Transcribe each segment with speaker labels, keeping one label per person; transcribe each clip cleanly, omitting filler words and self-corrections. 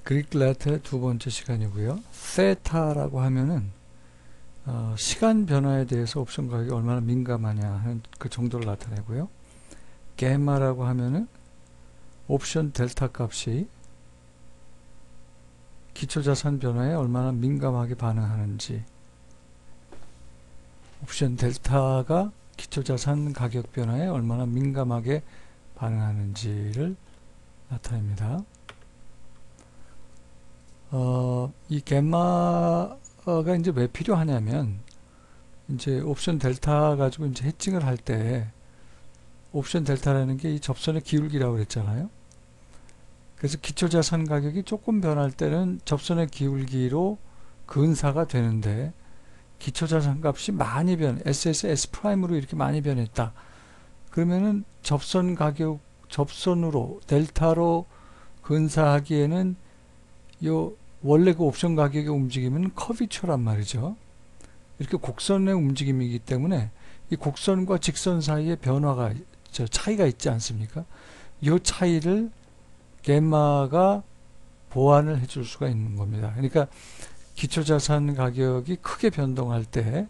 Speaker 1: 그릭 레터의 두 번째 시간이고요. 세타라고 하면은 시간 변화에 대해서 옵션 가격이 얼마나 민감하냐 하는 그 정도를 나타내고요. 게마라고 하면은 옵션 델타 값이 기초자산 변화에 얼마나 민감하게 반응하는지, 옵션 델타가 기초자산 가격 변화에 얼마나 민감하게 반응하는지를 나타냅니다. 이 겜마가 이제 왜 필요하냐면, 이제 옵션 델타 가지고 이제 해칭을 할 때, 옵션 델타라는 게 이 접선의 기울기라고 그랬잖아요. 그래서 기초자산 가격이 조금 변할 때는 접선의 기울기로 근사가 되는데, 기초자산 값이 많이 S 프라임으로 이렇게 많이 변했다. 그러면은 접선 가격, 접선으로, 델타로 근사하기에는 원래 그 옵션 가격의 움직임은 커비처란 말이죠. 이렇게 곡선의 움직임이기 때문에 이 곡선과 직선 사이에 변화가, 차이가 있지 않습니까? 이 차이를 겜마가 보완을 해줄 수가 있는 겁니다. 그러니까 기초자산 가격이 크게 변동할 때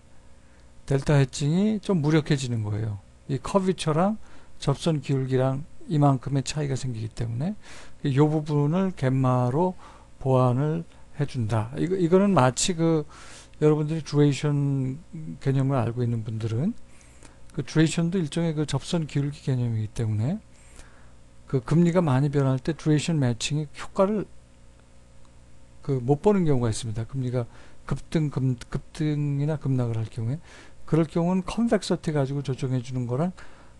Speaker 1: 델타 해칭이 좀 무력해지는 거예요. 이 커비처랑 접선 기울기랑 이만큼의 차이가 생기기 때문에 이 부분을 겜마로 보완을 해준다. 이거는 마치 여러분들이 듀레이션 개념을 알고 있는 분들은 그 듀레이션도 일종의 그 접선 기울기 개념이기 때문에 그 금리가 많이 변할 때 듀레이션 매칭이 효과를 못 보는 경우가 있습니다. 금리가 급등이나 급락을 할 경우에, 그럴 경우는 컨벡서티 가지고 조정해 주는 거랑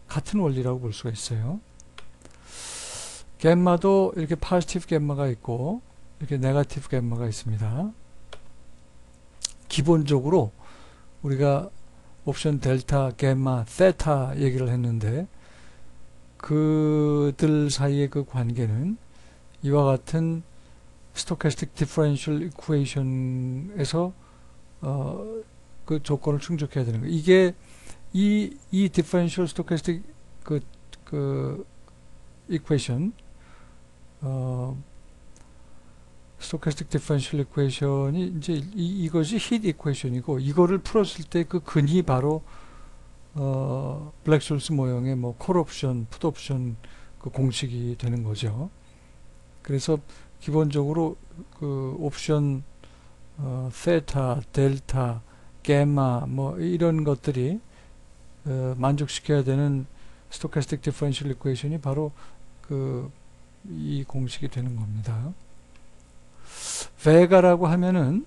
Speaker 1: 같은 원리라고 볼 수가 있어요. 겜마도 이렇게 포지티브 겜마가 있고 이렇게 네거티브 겜마가 있습니다. 기본적으로 우리가 옵션 델타, 게마, 세타 얘기를 했는데, 그들 사이의 그 관계는 이와 같은 스토캐스틱 디퍼런셜 이퀘이션에서 그 조건을 충족해야 되는 거예요. 이게 이 디퍼런셜 스토캐스틱 이퀘이션, 스토캐스틱 디퍼런셜 이퀘이션이 이제 이것이 힛 이퀘이션이고, 이거를 풀었을 때 그 근이 바로 블랙숄스 모형의 콜 옵션, 풋 옵션 그 공식이 되는 거죠. 그래서 기본적으로 그 옵션 세타, 델타, 게마 이런 것들이 만족시켜야 되는 스토캐스틱 디퍼런셜 이퀘이션이 바로 이 공식이 되는 겁니다. 베가라고 하면은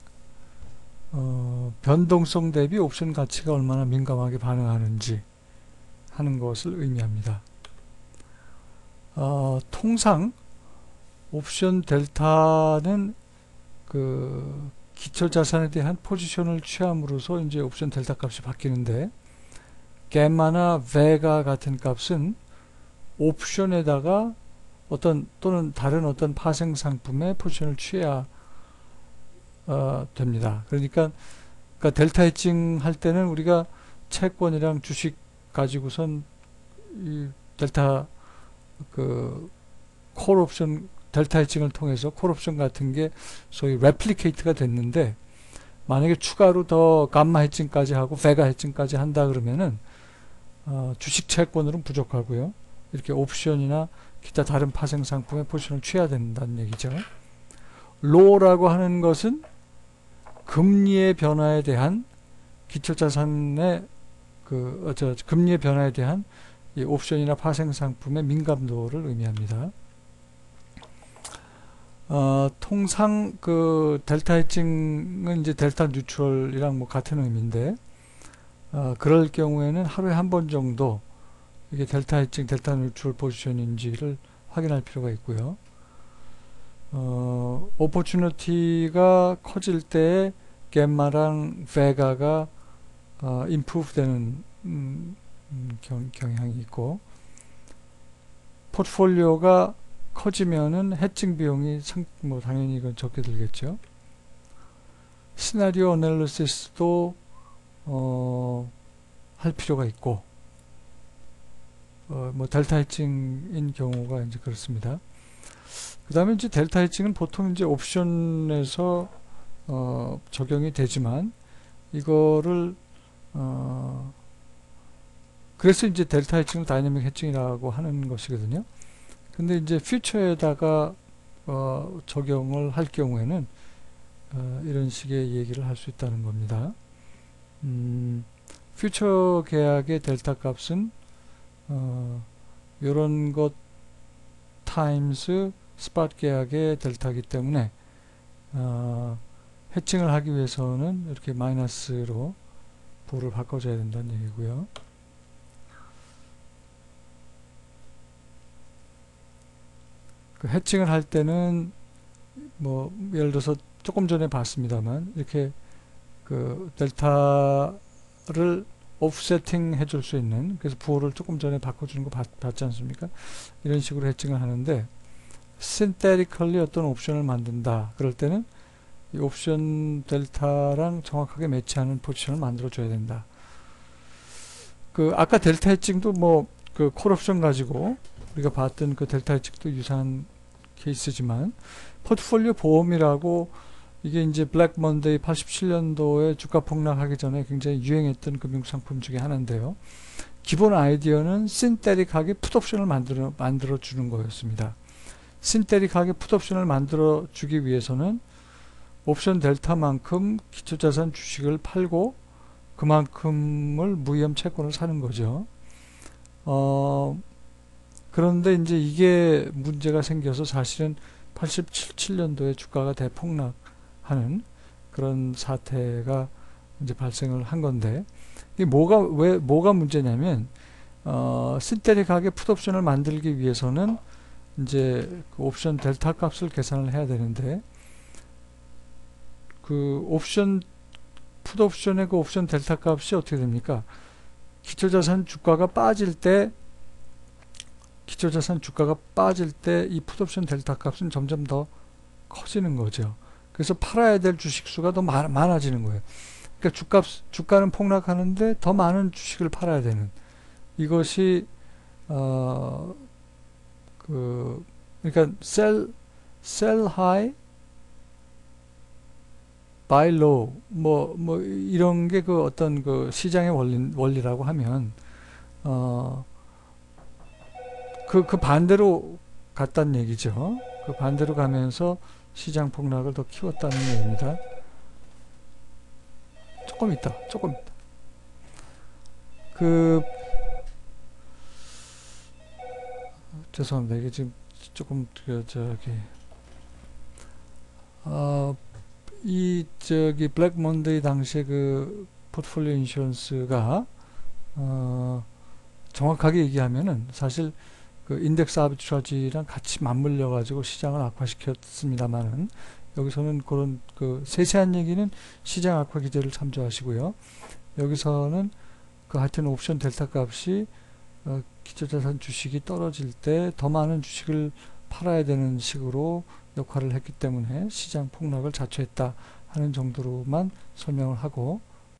Speaker 1: 변동성 대비 옵션 가치가 얼마나 민감하게 반응하는지 하는 것을 의미합니다. 통상 옵션 델타는 그 기초자산에 대한 포지션을 취함으로써 이제 옵션 델타 값이 바뀌는데, 겜마나 베가 같은 값은 옵션에다가 또는 다른 어떤 파생 상품의 포지션을 취해야 됩니다. 그러니까 델타 해칭 할 때는 우리가 채권이랑 주식 가지고선 이 델타 콜 옵션, 델타 해칭을 통해서 콜 옵션 같은 게 소위 레플리케이트가 됐는데, 만약에 추가로 더 감마 해칭까지 하고 베가 해칭까지 한다 그러면은 주식 채권으로는 부족하고요. 이렇게 옵션이나 기타 다른 파생 상품의 포지션을 취해야 된다는 얘기죠. 로라고 하는 것은 금리의 변화에 대한 기초자산의 금리의 변화에 대한 이 옵션이나 파생 상품의 민감도를 의미합니다. 통상 델타 해칭은 이제 델타 뉴트럴이랑 같은 의미인데, 그럴 경우에는 하루에 한 번 정도 이게 델타 해칭, 델타 뉴트럴 포지션인지를 확인할 필요가 있고요. 오퍼추니티가 커질 때 겜마랑 베가가 임프루브 되는 경향이 있고, 포트폴리오가 커지면은 해칭 비용이 당연히 이건 적게 들겠죠. 시나리오 어널리시스도 할 필요가 있고, 델타 해칭인 경우가 이제 그렇습니다. 그 다음에 이제 델타 헤칭은 보통 이제 옵션에서 적용이 되지만 이거를 그래서 이제 델타 헤칭을 다이내믹 헤칭이라고 하는 것이거든요. 근데 이제 퓨처에다가 적용을 할 경우에는 이런 식의 얘기를 할 수 있다는 겁니다. 퓨처 계약의 델타 값은 이런 것 타임스 스팟 계약의 델타이기 때문에 해칭을 하기 위해서는 이렇게 마이너스로 부호를 바꿔줘야 된다는 얘기고요. 그 해칭을 할 때는 뭐 예를 들어서 조금 전에 봤습니다만 이렇게 그 델타를 오프세팅 해줄 수 있는, 그래서 부호를 조금 전에 바꿔주는 거 봤지 않습니까? 이런 식으로 해칭을 하는데 synthetically 어떤 옵션을 만든다 그럴 때는 이 옵션 델타랑 정확하게 매치하는 포지션을 만들어 줘야 된다. 그 아까 델타 해칭도 뭐 그 콜옵션 가지고 우리가 봤던 그 델타 해칭도 유사한 케이스지만, 포트폴리오 보험이라고 이게 이제 블랙 먼데이 87년도에 주가 폭락하기 전에 굉장히 유행했던 금융상품 중에 하나인데요. 기본 아이디어는 신테릭하게 풋옵션을 만들어 주는 거였습니다. 신테릭하게 풋옵션을 만들어 주기 위해서는 옵션 델타만큼 기초자산 주식을 팔고 그만큼을 무위험 채권을 사는 거죠. 그런데 이제 이게 문제가 생겨서 사실은 87년도에 주가가 대폭락하는 그런 사태가 이제 발생을 한 건데, 이게 뭐가 문제냐면, 신테릭하게 풋옵션을 만들기 위해서는 이제 그 옵션 델타 값을 계산을 해야 되는데, 그 풋옵션의 그 옵션 델타 값이 어떻게 됩니까? 기초자산 주가가 빠질 때 이 풋옵션 델타 값은 점점 더 커지는 거죠. 그래서 팔아야 될 주식 수가 더 많아지는 거예요. 그러니까 주가는 폭락하는데 더 많은 주식을 팔아야 되는, 이것이 그러니까 sell high buy low 뭐 이런 게 그 어떤 그 시장의 원리라고 하면 그 반대로 갔다는 얘기죠. 그 반대로 가면서 시장 폭락을 더 키웠다는 얘기입니다. 조금 있다. 죄송합니다. 이게 지금 조금 블랙 먼데이 당시에 그 포트폴리오 인슈런스가 정확하게 얘기하면은 사실 그 인덱스 아비트라지랑 같이 맞물려 가지고 시장을 악화시켰습니다만은, 여기서는 그런 그 세세한 얘기는 시장 악화 기제를 참조하시고요. 여기서는 그 하여튼 옵션 델타 값이 기초자산 주식이 떨어질 때 더 많은 주식을 팔아야 되는 식으로 역할을 했기 때문에 시장 폭락을 자초했다 하는 정도로만 설명을 하고,